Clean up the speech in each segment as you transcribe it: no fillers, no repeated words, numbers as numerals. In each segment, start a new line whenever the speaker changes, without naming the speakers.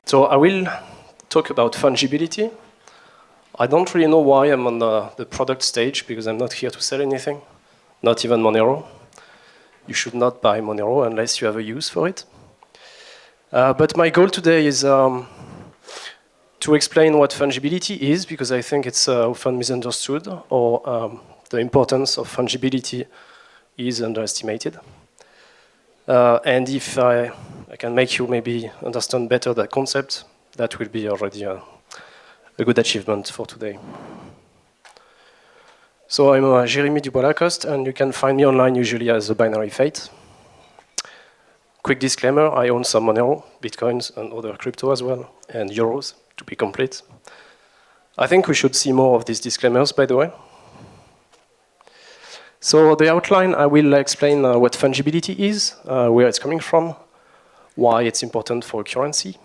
So I will talk about fungibility. I don't really know why I'm on the product stage, because I'm not here to sell anything, not even Monero. You should not buy Monero unless you have a use for it. But my goal today is to explain what fungibility is, because I think it's often misunderstood, or the importance of fungibility is underestimated. And if I can make you maybe understand better the concept, that will be already a good achievement for today. So I'm Jérémie Dubois-Lacoste, and you can find me online usually as a binary fate. Quick disclaimer, I own some Monero, Bitcoins, and other crypto as well, and euros, to be complete. I think we should see more of these disclaimers, by the way. So the outline, I will explain what fungibility is, where it's coming from, why it's important for a currency.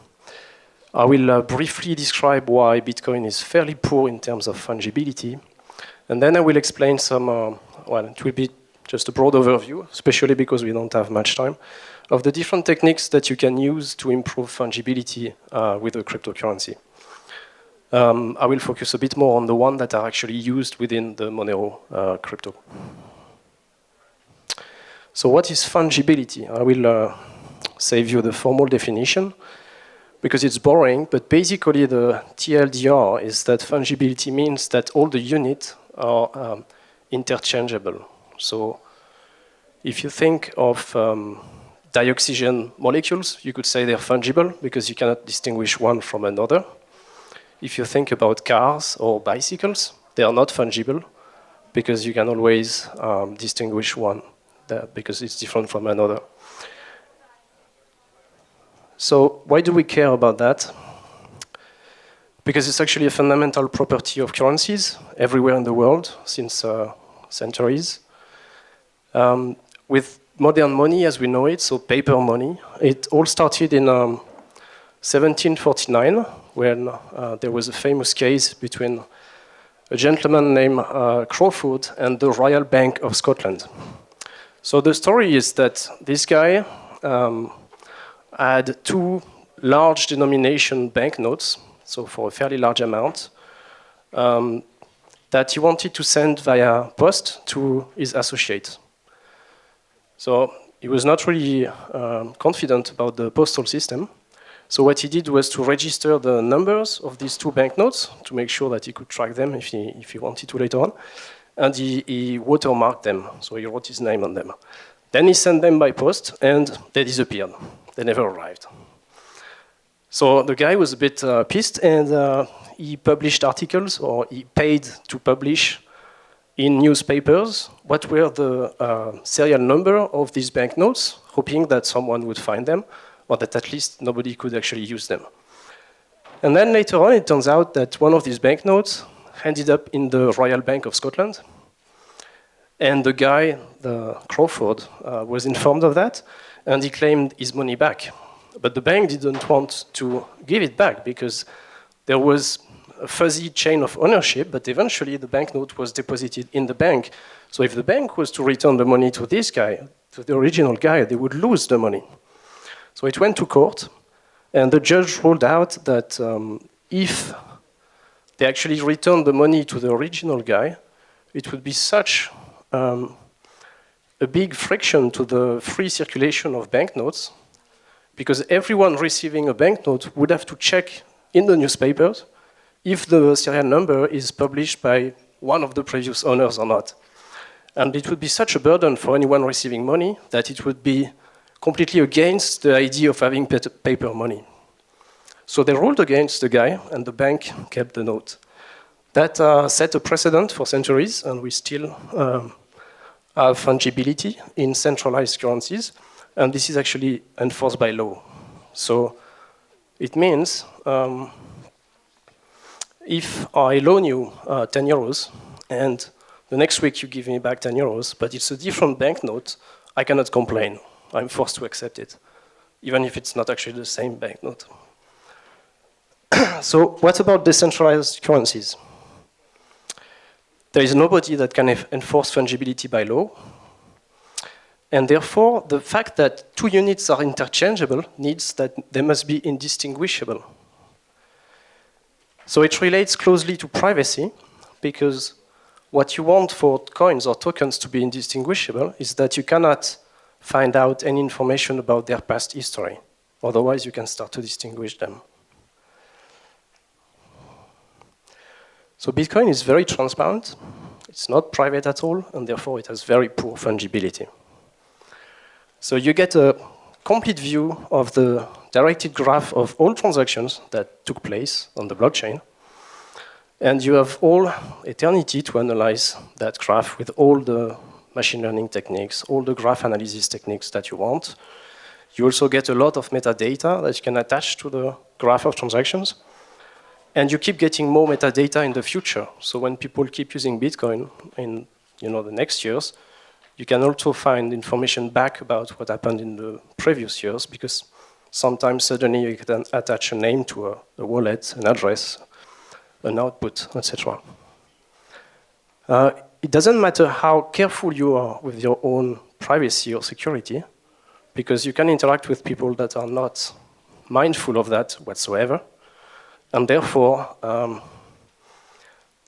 I will briefly describe why Bitcoin is fairly poor in terms of fungibility. And then I will explain some, well, it will be just a broad overview, especially because we don't have much time, of the different techniques that you can use to improve fungibility with a cryptocurrency. I will focus a bit more on the ones that are actually used within the Monero crypto. So what is fungibility? I will save you the formal definition, because it's boring, but basically the TLDR is that fungibility means that all the units are interchangeable. So if you think of dioxygen molecules, you could say they're fungible because you cannot distinguish one from another. If you think about cars or bicycles, they are not fungible because you can always distinguish one because it's different from another. So why do we care about that? Because it's actually a fundamental property of currencies everywhere in the world since centuries. With modern money as we know it, so paper money, it all started in 1749 when there was a famous case between a gentleman named Crawford and the Royal Bank of Scotland. So the story is that this guy had two large denomination banknotes, so for a fairly large amount, that he wanted to send via post to his associate. So he was not really confident about the postal system. So what he did was to register the numbers of these two banknotes to make sure that he could track them if he wanted to later on. And he watermarked them, so he wrote his name on them. Then he sent them by post, and they disappeared. They never arrived. So the guy was a bit pissed, and he published articles, or he paid to publish in newspapers what were the serial number of these banknotes, hoping that someone would find them, or that at least nobody could actually use them. And then later on, it turns out that one of these banknotes ended up in the Royal Bank of Scotland. And the guy, the Crawford, was informed of that, and he claimed his money back. But the bank didn't want to give it back because there was a fuzzy chain of ownership, but eventually the banknote was deposited in the bank. So if the bank was to return the money to this guy, to the original guy, they would lose the money. So it went to court, and the judge ruled out that if they actually returned the money to the original guy, it would be such a big friction to the free circulation of banknotes, because everyone receiving a banknote would have to check in the newspapers if the serial number is published by one of the previous owners or not. And it would be such a burden for anyone receiving money that it would be completely against the idea of having paper money. So they ruled against the guy, and the bank kept the note. That set a precedent for centuries, and we still have fungibility in centralized currencies, and this is actually enforced by law. So it means if I loan you 10 euros, and the next week you give me back 10 euros, but it's a different banknote, I cannot complain. I'm forced to accept it, even if it's not actually the same banknote. So what about decentralized currencies? There is nobody that can enforce fungibility by law. And therefore, the fact that two units are interchangeable means that they must be indistinguishable. So it relates closely to privacy, because what you want for coins or tokens to be indistinguishable is that you cannot find out any information about their past history. Otherwise, you can start to distinguish them. So Bitcoin is very transparent. It's not private at all, and therefore it has very poor fungibility. So you get a complete view of the directed graph of all transactions that took place on the blockchain. And you have all eternity to analyze that graph with all the machine learning techniques, all the graph analysis techniques that you want. You also get a lot of metadata that you can attach to the graph of transactions. And you keep getting more metadata in the future. So when people keep using Bitcoin in the next years, you can also find information back about what happened in the previous years, because sometimes suddenly you can attach a name to a wallet, an address, an output, etc. It doesn't matter how careful you are with your own privacy or security, because you can interact with people that are not mindful of that whatsoever, and therefore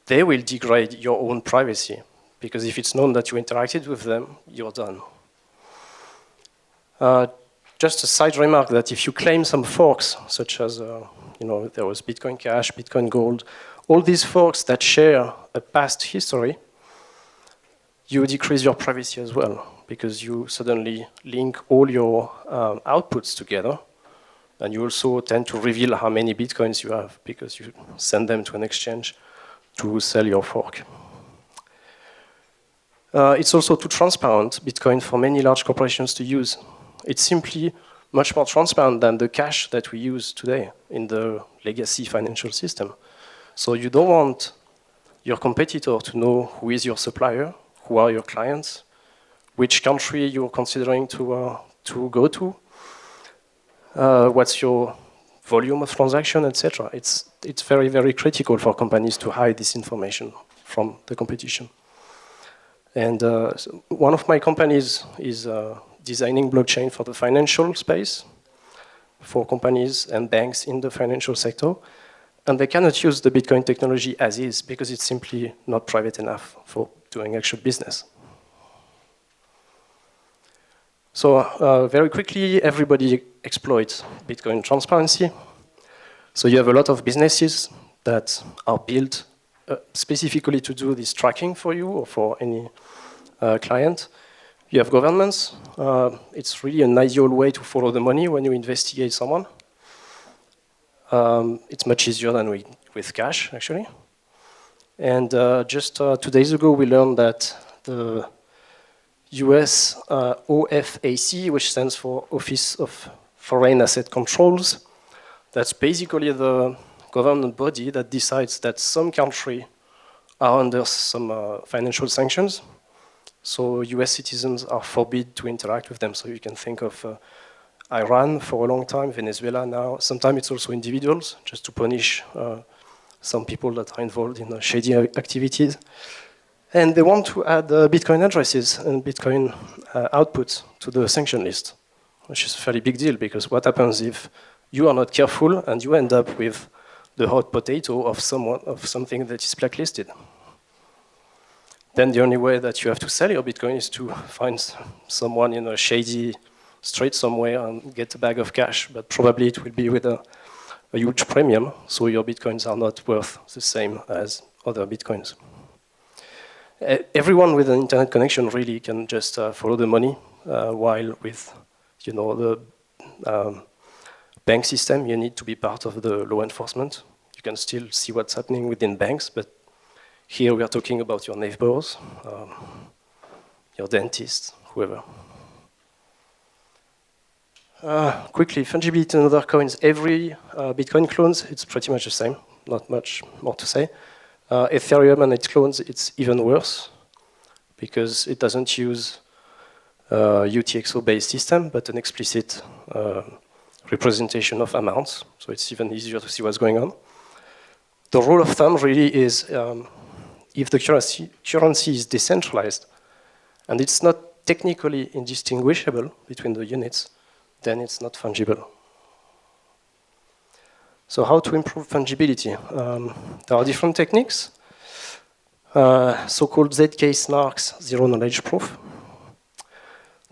they will degrade your own privacy, because if it's known that you interacted with them, you're done. Just a side remark that if you claim some forks, such as there was Bitcoin Cash, Bitcoin Gold, all these forks that share a past history, you decrease your privacy as well, because you suddenly link all your outputs together, and you also tend to reveal how many Bitcoins you have, because you send them to an exchange to sell your fork. It's also too transparent, Bitcoin, for many large corporations to use. It's simply much more transparent than the cash that we use today in the legacy financial system. So you don't want your competitor to know who is your supplier, who are your clients, which country you're considering to go to, what's your volume of transaction, etc. It's very, very critical for companies to hide this information from the competition. And so one of my companies is designing blockchain for the financial space, for companies and banks in the financial sector. And they cannot use the Bitcoin technology as is, because it's simply not private enough for doing actual business. So very quickly, everybody exploits Bitcoin transparency. So you have a lot of businesses that are built specifically to do this tracking for you or for any client. You have governments. It's really an ideal way to follow the money when you investigate someone. It's much easier than with cash, actually. And just 2 days ago, we learned that the US OFAC, which stands for Office of Foreign Asset Controls, that's basically the government body that decides that some countries are under some financial sanctions. So US citizens are forbidden to interact with them. So you can think of Iran for a long time, Venezuela now. Sometimes it's also individuals, just to punish some people that are involved in shady activities. And they want to add Bitcoin addresses and Bitcoin outputs to the sanction list, which is a fairly big deal, because what happens if you are not careful and you end up with the hot potato of something that is blacklisted? Then the only way that you have to sell your Bitcoin is to find someone in a shady street somewhere and get a bag of cash, but probably it will be with a huge premium, so your Bitcoins are not worth the same as other Bitcoins. Everyone with an internet connection really can just follow the money, while with the bank system, you need to be part of the law enforcement. You can still see what's happening within banks, but here we are talking about your neighbors, your dentist, whoever. Quickly, fungibility in other coins. Every Bitcoin clones, it's pretty much the same. Not much more to say. Ethereum and its clones, it's even worse, because it doesn't use UTXO-based system, but an explicit representation of amounts. So it's even easier to see what's going on. The rule of thumb really is if the currency is decentralized, and it's not technically indistinguishable between the units, then it's not fungible. So how to improve fungibility? There are different techniques. So-called ZK snarks, zero knowledge proof.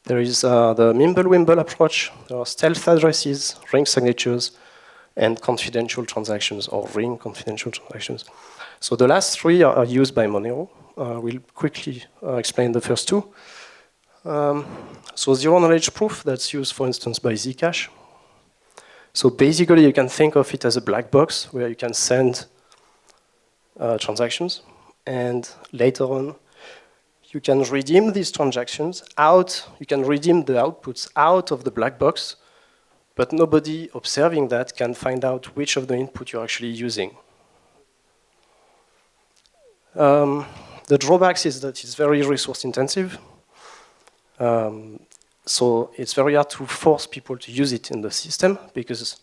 There is the Mimble-Wimble approach. There are stealth addresses, ring signatures, and confidential transactions, or ring confidential transactions. So the last three are used by Monero. We'll quickly explain the first two. So zero knowledge proof, that's used, for instance, by Zcash. So basically, you can think of it as a black box where you can send transactions, and later on, you can redeem these transactions out, you can redeem the outputs out of the black box, but nobody observing that can find out which of the input you're actually using. The drawbacks is that it's very resource intensive. So it's very hard to force people to use it in the system because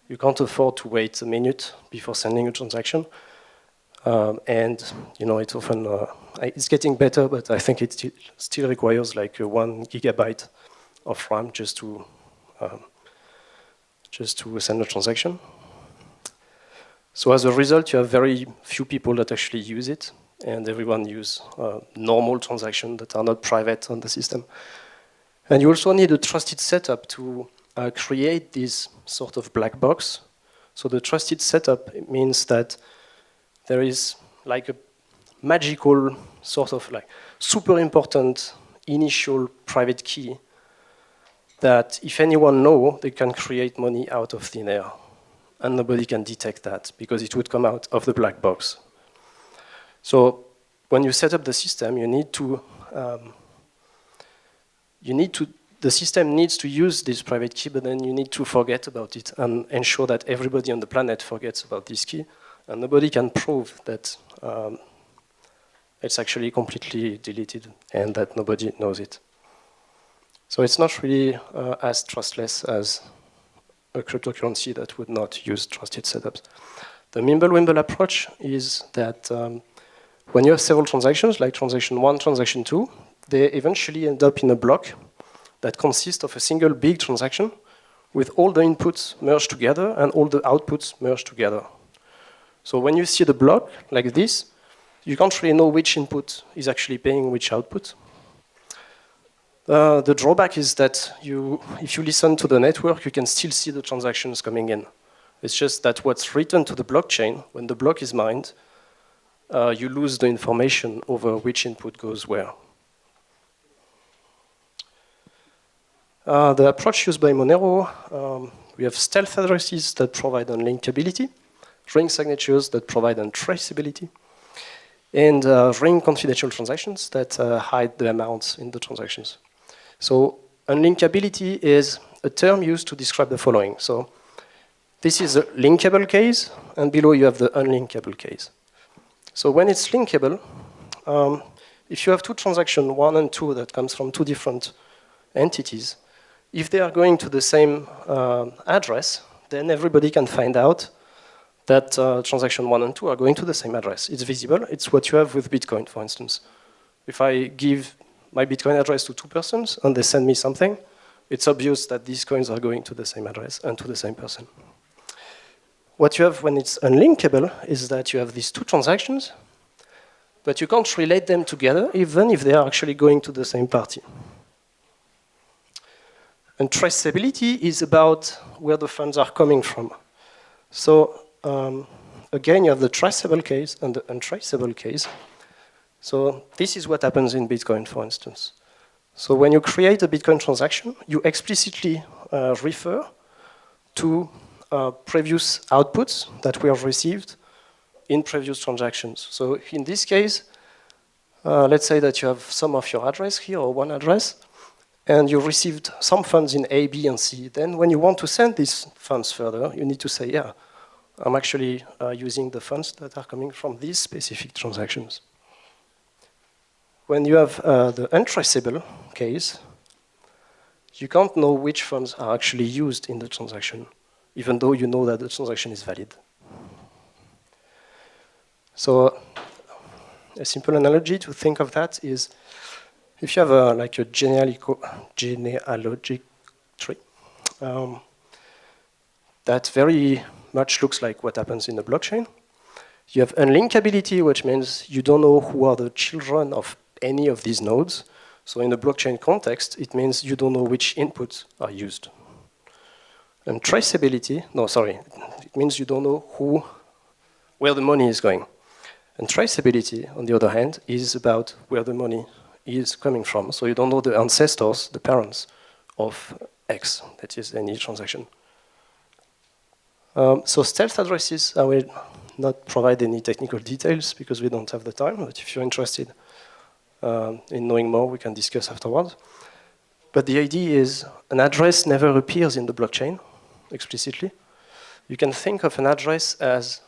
you can't afford to wait a minute before sending a transaction. And it's often, it's getting better, but I think it still requires like 1 gigabyte of RAM just to send a transaction. So as a result, you have very few people that actually use it, and everyone use normal transactions that are not private on the system. And you also need a trusted setup to create this sort of black box. So the trusted setup means that there is like a magical sort of like super important initial private key that if anyone knows, they can create money out of thin air. And nobody can detect that because it would come out of the black box. So when you set up the system, the system needs to use this private key, but then you need to forget about it and ensure that everybody on the planet forgets about this key. And nobody can prove that it's actually completely deleted and that nobody knows it. So it's not really as trustless as a cryptocurrency that would not use trusted setups. The Mimble-Wimble approach is that when you have several transactions, like transaction 1, transaction 2, they eventually end up in a block that consists of a single big transaction with all the inputs merged together and all the outputs merged together. So when you see the block like this, you can't really know which input is actually paying which output. The drawback is that if you listen to the network, you can still see the transactions coming in. It's just that what's written to the blockchain, when the block is mined, you lose the information over which input goes where. The approach used by Monero, we have stealth addresses that provide unlinkability, ring signatures that provide untraceability, and ring confidential transactions that hide the amounts in the transactions. So unlinkability is a term used to describe the following. So this is a linkable case, and below you have the unlinkable case. So when it's linkable, if you have two transactions, 1 and 2, that comes from two different entities, if they are going to the same address, then everybody can find out that transaction 1 and 2 are going to the same address. It's visible. It's what you have with Bitcoin, for instance. If I give my Bitcoin address to 2 persons and they send me something, it's obvious that these coins are going to the same address and to the same person. What you have when it's unlinkable is that you have these two transactions, but you can't relate them together even if they are actually going to the same party. And traceability is about where the funds are coming from. So again, you have the traceable case and the untraceable case. So this is what happens in Bitcoin, for instance. So when you create a Bitcoin transaction, you explicitly refer to previous outputs that were received in previous transactions. So in this case, let's say that you have some of your address here, or one address, and you received some funds in A, B, and C. Then when you want to send these funds further, you need to say, yeah, I'm actually using the funds that are coming from these specific transactions. When you have the untraceable case, you can't know which funds are actually used in the transaction, even though you know that the transaction is valid. So a simple analogy to think of that is, if you have like a genealogic tree, that very much looks like what happens in the blockchain. You have unlinkability, which means you don't know who are the children of any of these nodes. So in the blockchain context, it means you don't know which inputs are used. And traceability, it means you don't know where the money is going. And traceability, on the other hand, is about where the money is coming from. So you don't know the ancestors, the parents of X, that is any transaction. So stealth addresses, I will not provide any technical details because we don't have the time, but if you're interested in knowing more, we can discuss afterwards. But the idea is an address never appears in the blockchain explicitly. You can think of an address as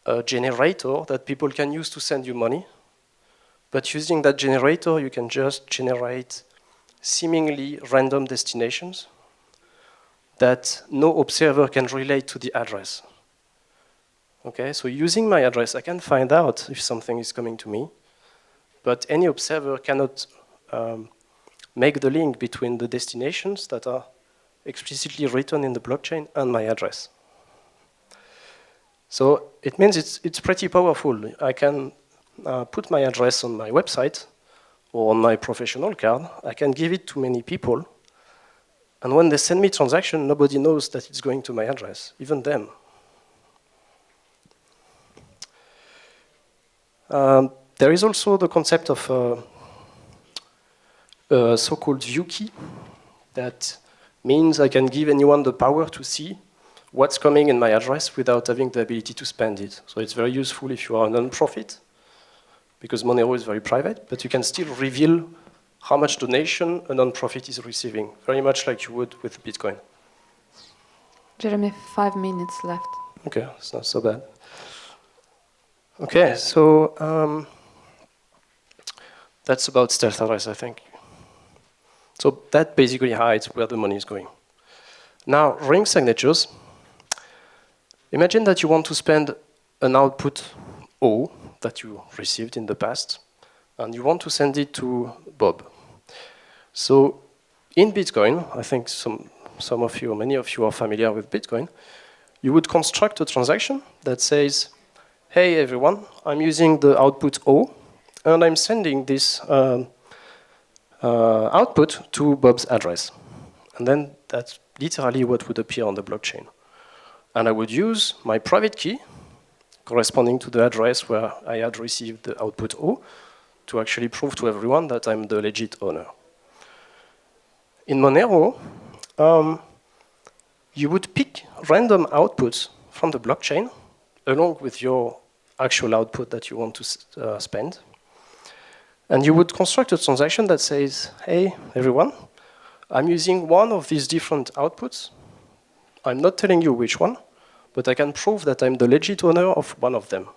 a generator that people can use to send you money. But using that generator, you can just generate seemingly random destinations that no observer can relate to the address. Okay, so using my address, I can find out if something is coming to me, but any observer cannot make the link between the destinations that are explicitly written in the blockchain and my address. So it means it's pretty powerful. I can put my address on my website or on my professional card. I can give it to many people. And when they send me transaction, nobody knows that it's going to my address, even them. There is also the concept of a so-called view key. That means I can give anyone the power to see what's coming in my address without having the ability to spend it. So it's very useful if you are a non-profit, because Monero is very private, but you can still reveal how much donation a non-profit is receiving, very much like you would with Bitcoin.
Jérémie, 5 minutes left.
Okay, it's not so bad. Okay, so that's about stealth address, I think. So that basically hides where the money is going. Now, ring signatures. Imagine that you want to spend an output O that you received in the past, and you want to send it to Bob. So in Bitcoin, I think some of you, or many of you are familiar with Bitcoin, you would construct a transaction that says, hey everyone, I'm using the output O, and I'm sending this output to Bob's address. And then that's literally what would appear on the blockchain. And I would use my private key, corresponding to the address where I had received the output O, to actually prove to everyone that I'm the legit owner. In Monero, you would pick random outputs from the blockchain, along with your actual output that you want to spend. And you would construct a transaction that says, hey, everyone, I'm using one of these different outputs. I'm not telling you which one, but I can prove that I'm the legit owner of one of them.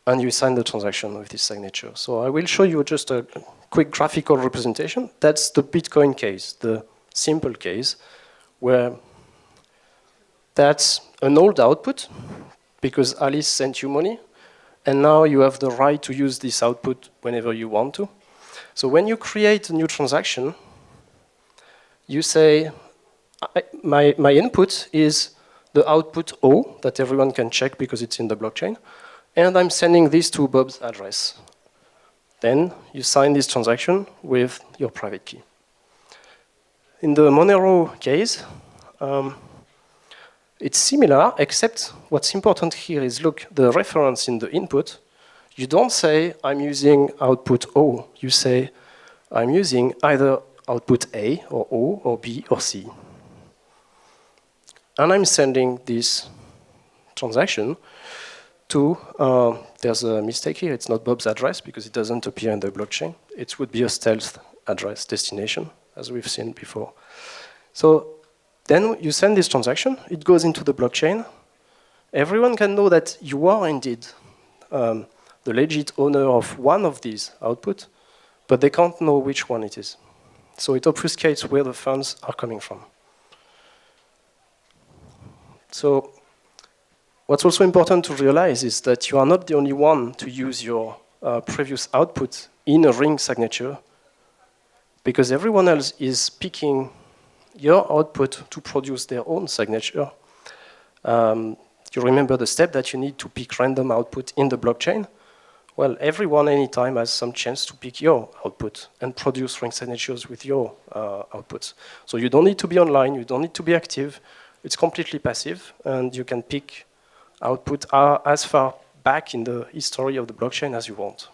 And you sign the transaction with this signature. So I will show you just a quick graphical representation. That's the Bitcoin case, the simple case, where that's an old output, because Alice sent you money, and now you have the right to use this output whenever you want to. So when you create a new transaction, you say, my input is the output O that everyone can check because it's in the blockchain, and I'm sending this to Bob's address. Then you sign this transaction with your private key. In the Monero case, it's similar, except what's important here is, look, the reference in the input, you don't say, I'm using output O. You say, I'm using either output A, or O, or B, or C. And I'm sending this transaction to, there's a mistake here, it's not Bob's address because it doesn't appear in the blockchain. It would be a stealth address destination, as we've seen before. So then you send this transaction, it goes into the blockchain. Everyone can know that you are indeed the legit owner of one of these outputs, but they can't know which one it is. So it obfuscates where the funds are coming from. So what's also important to realize is that you are not the only one to use your previous output in a ring signature, because everyone else is picking your output to produce their own signature. You remember the step that you need to pick random output in the blockchain? Well, everyone anytime has some chance to pick your output and produce ring signatures with your outputs. So you don't need to be online, you don't need to be active. It's completely passive, and you can pick output as far back in the history of the blockchain as you want.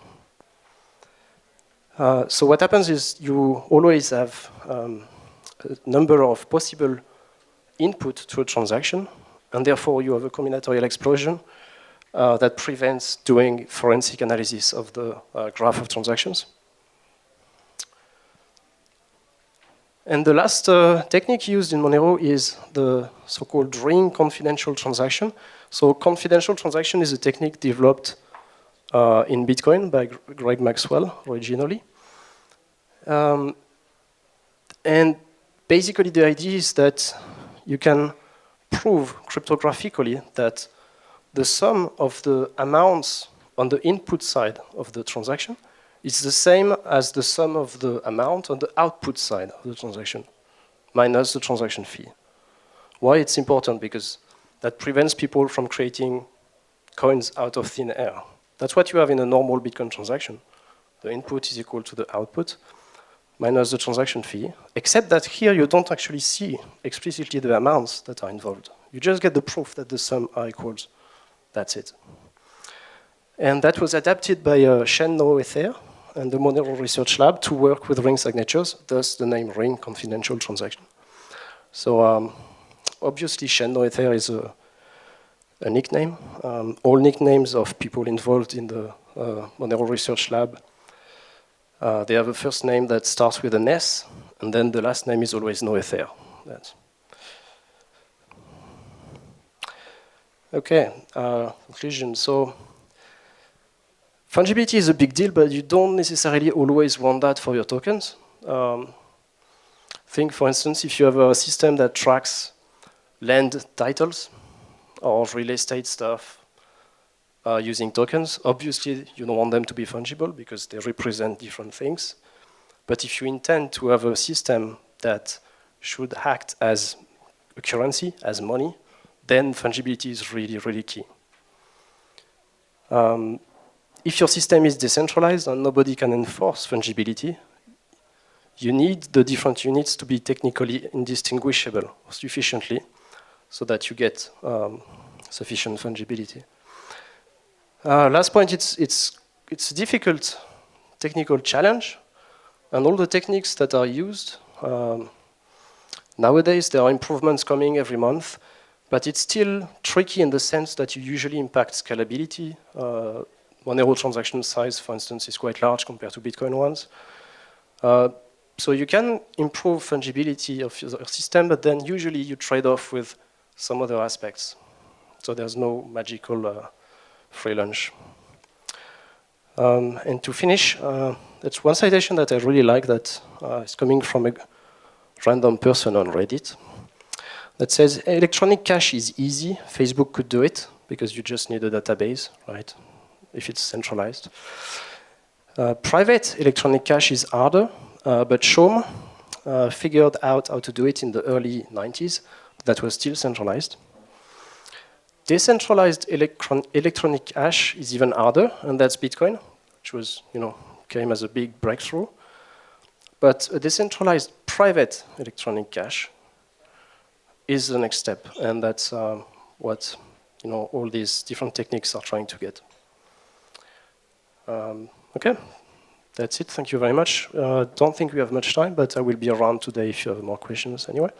So what happens is you always have a number of possible input to a transaction, and therefore you have a combinatorial explosion that prevents doing forensic analysis of the graph of transactions. And the last technique used in Monero is the so-called ring confidential transaction. So confidential transaction is a technique developed in Bitcoin by Greg Maxwell originally. And basically the idea is that you can prove cryptographically that the sum of the amounts on the input side of the transaction is the same as the sum of the amount on the output side of the transaction, minus the transaction fee. Why it's important? Because that prevents people from creating coins out of thin air. That's what you have in a normal Bitcoin transaction. The input is equal to the output, minus the transaction fee, except that here you don't actually see explicitly the amounts that are involved. You just get the proof that the sum are equals. That's it. And that was adapted by Shen Ether and the Monero Research Lab to work with ring signatures, thus the name ring confidential transaction. So obviously Shen Ether is a nickname. All nicknames of people involved in the Monero Research Lab, they have a first name that starts with an S, and then the last name is always Ether. That's okay, conclusion. So fungibility is a big deal, but you don't necessarily always want that for your tokens. Think, for instance, if you have a system that tracks land titles or real estate stuff using tokens, obviously you don't want them to be fungible because they represent different things. But if you intend to have a system that should act as a currency, as money, then fungibility is really, really key. If your system is decentralized and nobody can enforce fungibility, you need the different units to be technically indistinguishable sufficiently so that you get sufficient fungibility. Last point, it's a difficult technical challenge, and all the techniques that are used, nowadays there are improvements coming every month, but it's still tricky in the sense that you usually impact scalability. Monero transaction size, for instance, is quite large compared to Bitcoin ones. So you can improve fungibility of your system, but then usually you trade off with some other aspects. So there's no magical free lunch. And to finish, that's one citation that I really like that is coming from a random person on Reddit that says, electronic cash is easy. Facebook could do it because you just need a database, right? If it's centralized. Private electronic cash is harder, but Shom figured out how to do it in the early 90s. That was still centralized. Decentralized electronic cash is even harder, and that's Bitcoin, which was, came as a big breakthrough. But a decentralized private electronic cash is the next step, and that's what all these different techniques are trying to get. Okay, that's it. Thank you very much. Don't think we have much time, but I will be around today if you have more questions anyway.